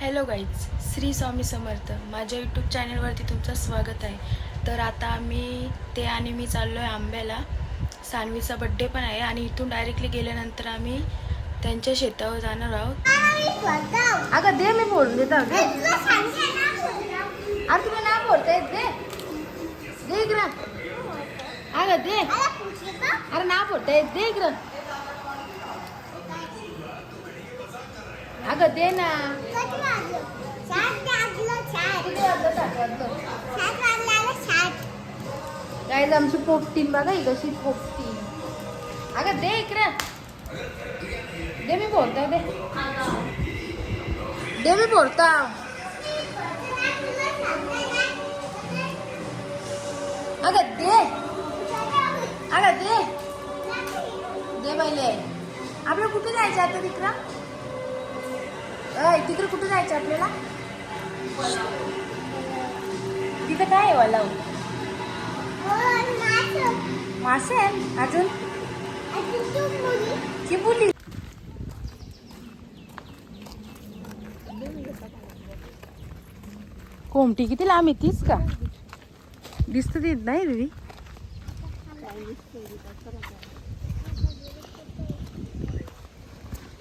Hello guys, Shri Swami Samarth. माझ्या YouTube चॅनलवरती तुमचं स्वागत आहे. तर आता आम्ही मी चाललो आहे आंब्याला. सानवीचा बड्डे पण आहे आणि इथून डायरेक्टली गेल्यानंतर आम्ही त्यांच्या शेतावर जाणार आहोत. अगं दे, मी फोडून देतो. अरे तुला ना फोडता येत, दे इकडं. अगं दे, अरे ना फोडता येत, दे इकडं. अगं दे ना. काय आमची पोपटीन बघा, ही कशी पोपटी. अगं दे इकडं, दे, मी बोलतो, दे मी बोलतो. अगं दे, अगं दे पहिले. आपल्याला कुठे जायचं आता? तिकडे कुठे जायचं आपल्याला? तिथं काय आहे वाला? मासे आहे. अजून चिपुली. कोमटी किती लांब येतीस का? दिसत देत नाही रे.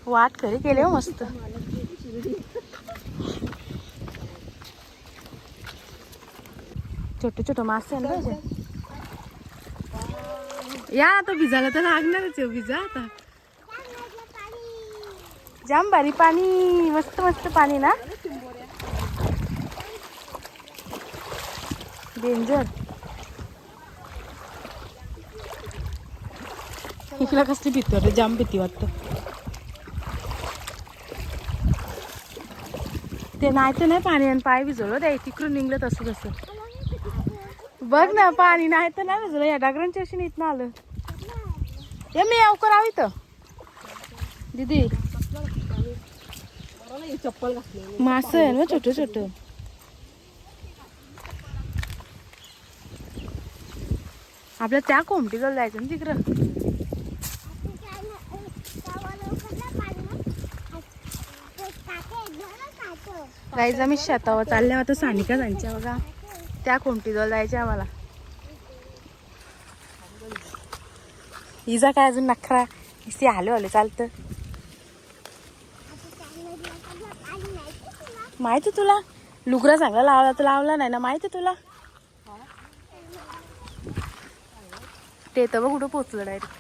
वाट खरी केले हो मस्त. छोटे छोटे मासे आहे ना. या आता भिजायला तर लागणारच आहे. भिजा आता. जाम भारी पाणी, मस्त मस्त पाणी ना. डेंजर. इकडे कसली भीती वाटत, जाम भीती वाटत. ते नाही तर नाही पाणी आणि पाय भिजवलं त्या तिकडून निघलं तसं तसं. बघ ना, पाणी नाही तर नाही भिजवलं. या डागरांच्या अशी इथनं आलं. ये मी अवकर आवी तर दीदी. चप्पल मास आहे ना छोट छोट. आपल्या त्या कोमटीला जायचं ना तिकडं. गाईज आम्ही शेतावर चालल्या होत्या. सानिका जायच्या बघा, त्या कोमटीजवळ जायच्या आम्हाला. हिजा काय अजून नखरा, नुसती आले आले चालतं. माहिती तुला? लुगरा चांगला लावला तर लावला नाही ना, माहिती तुला? ते तर बघ कुठं पोचलं डायरेक्ट.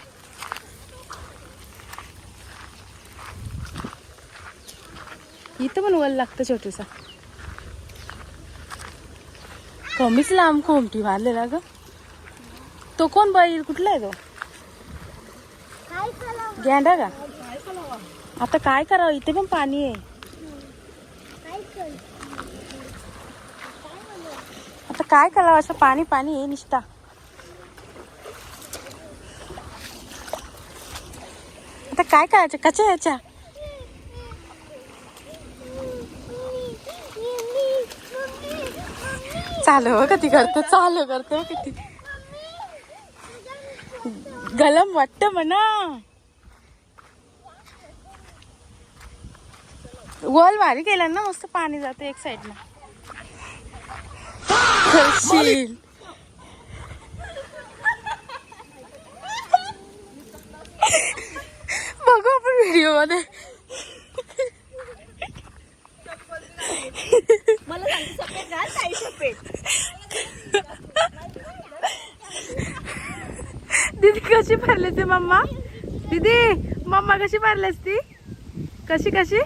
इथं पण वल लागतं छोटूसा. कमीच लांब कोमटी मारलेला ग. तो कोण बैल? कुठला आहे तो? गेंडा का? आता काय करावं? इथे पण पाणी आहे. आता काय करावं? असं पाणी पाणी आहे निसता. आता काय करायचं? कशा याच्या? चालू कधी करतो, चालू करतो किती गलम वाटत म्हणा. वॉल भारी केला ना, मस्त पाणी जातं एक साइड ना. बघू आपण व्हिडिओ मध्ये. दीदी कशी भरले ते मम्मा? दीदी मम्मा कशी भरलेस ती? कशी कशी?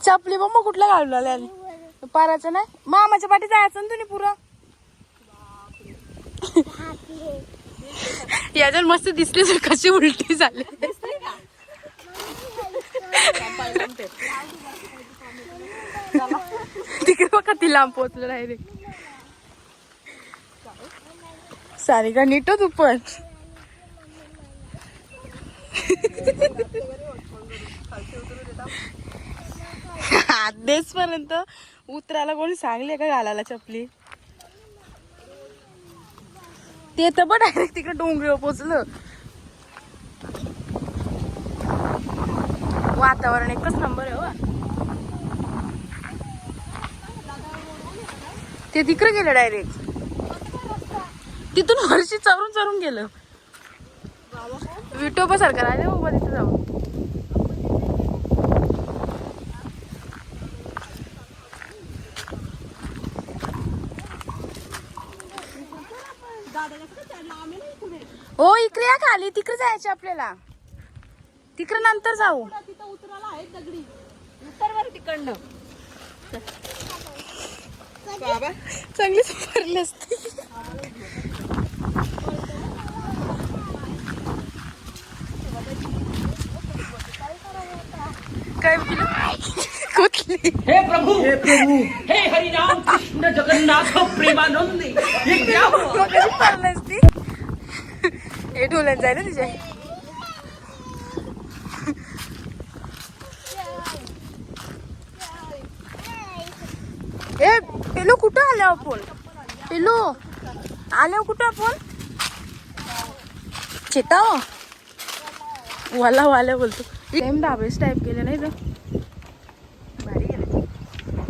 चपली मम्मा कुठला घालून आली? पाराचं नाही, मामाच्या पाठी जायचं ना तुम्ही पुरं. याच्यात मस्त दिसली तर कशी उलटी झाली. तिकडे बघा ती लांब पोहोचलं डायरेक्ट. सारिका नीट तू पण. देश पर्यंत उतरायला कोणी सांगले का घालायला चपली? ते तर बघ डायरेक्ट तिकडे डोंगरीवर पोचलं. वातावरण एकच नंबर आहे. हो ते तिकडे गेलं डायरेक्ट. तिथून वर्षी चरून चरून गेलं. विटोबा सारखं राहिले बाबा तिथं जाऊन. हो इकडे या खाली, तिकडे जायचे आपल्याला. तिकडे नंतर जाऊ. तिथं उतरायला आहे दगडी. उतर वर तिकडनं. चांगलीच भरली असते. काय कुठली? हे प्रभु हे हरिनाम कृष्ण जगन्नाथ प्रेमानंद ये क्या हुआ? कशी भरली असती. हे ढोलन जाय ना तिच्या. ए पिलू कुठं आलो आपण? पिलू आलो कुठं आपण? शेताव वाला वाला बोलतो. सेम डाबेस टाईप केले नाही तर भारी गेले.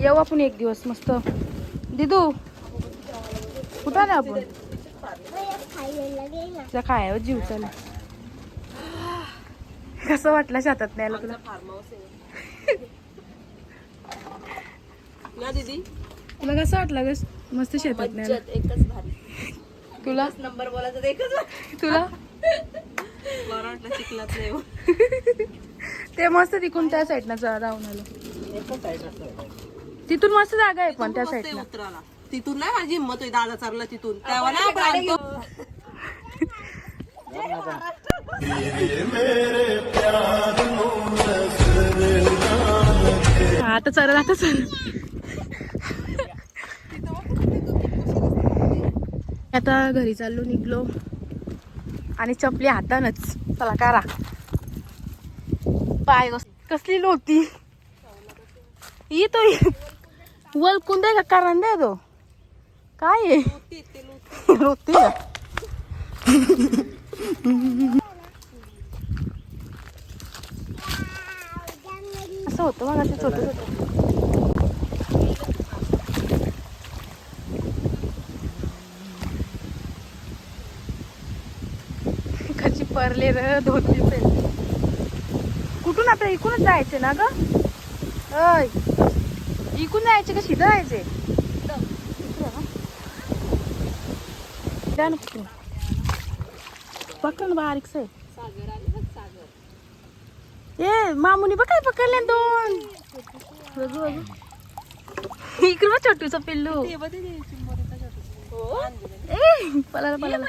येऊ आपण एक दिवस मस्त. दिदू कुठं आलो आपण? तुझा खायावर जीव चालू. कसं वाटलं शेतात न्यायला तुला? ना दीदी तुला कसं वाटलं ग मस्त शेतात न्यायला? एकच भारी. तुला नंबर बोलायचा तर एकच भारी. तुला बरं वाटलं चिखलात नाही. ते मस्त तिकून त्या साईडनं जाऊन आलो. तिथून मस्त जागा आहे पण त्या साईडला. उतराला तिथून नाही माझी हिंमत होई. दादा चालला तिथून तेव्हा ना आपण आता चला आता चल. आता घरी चाललो निघलो आणि चपली हातानच. चला करा पाय कसली लोती. ही तो वल कुंदे का करंदे आहे तो काय आहे लोती का? असं होतं मग असं छोटं छोटं. कशी परले र धोती पेल. कुठून आपल्या इकूनच जायचे ना ग? अय इकून जायचे का सीधा जायचे? द्या ना कुठून पकड बारीकस आहे. सागर आले बघ सागर. ए मामुनी बघ काय पकडले दोन. बघू बघू इकडे बघ छोटूचं पिल्लू. ए पळाला पळाला.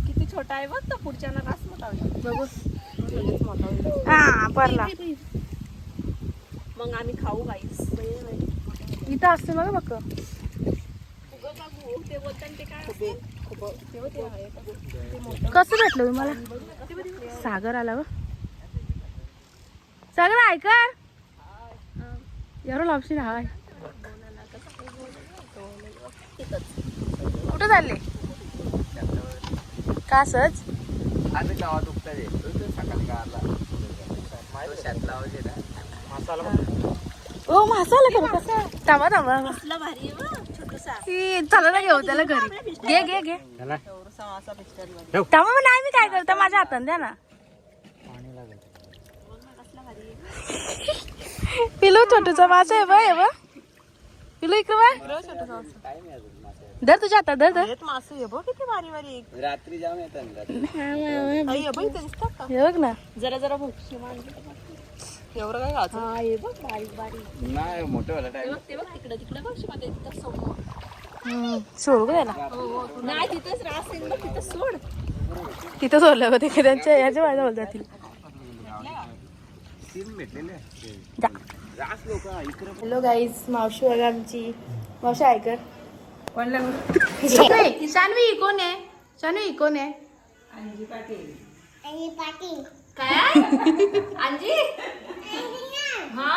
किती छोटा आहे बघ तो. पुढच्या ना रास मोठा होईल. बघू मोठा होईल. हा परला. मग आम्ही खाऊ गाईस. इथं असते बघ बघ. ते बोलतात ते काय कसं भेटलं तुम्हाला? सागर आला ग. सागर ऐकर एवढं ऑप्शन हाय. कुठं चालले? का सहज आता गावात उपटा दे सकाळी गावाला ओ मासाला करू कसा? थांबा थांबा कसला भारी आहे बघ छोटूसा. चला ना घेऊ त्याला घरी. घे घे घे एवढसा असा पिक्चर थांबा. मग नाही मी काय करता माझ्या हाताने द्या ना. पिलू छोटूचा मासा आहे बघ. बघ पिलू इकडे बघ. धर तुझ्या हातात धर धर. मासे आहे बघ किती भारी भारी. रात्री जाऊन येतात आई बघ इथे दिसतात का? हे बघ ना. जरा जरा भोक्षी मांडली. एवढं काय घालतो? हा हे बघ बारीक बारीक. नाही मोठं वाला टाइम. ते बघ तिकडे तिकडे बघ शिवाय तिथं समोर. सोड ग त्याला. नाही तिथंच रास आहे बघ तिथं सोड. तिथं सोडलं होते की त्यांच्या याच्या माझ्या बोल जातील. तीन भेटलेले जा. जास्त लोक इकडे. हॅलो गाईज मावशी बघा आमची. मावशी ऐकर शान्वी कोण आहे? शान्वी कोण आहे? अंजी पाटील. काय? अंजी? हा?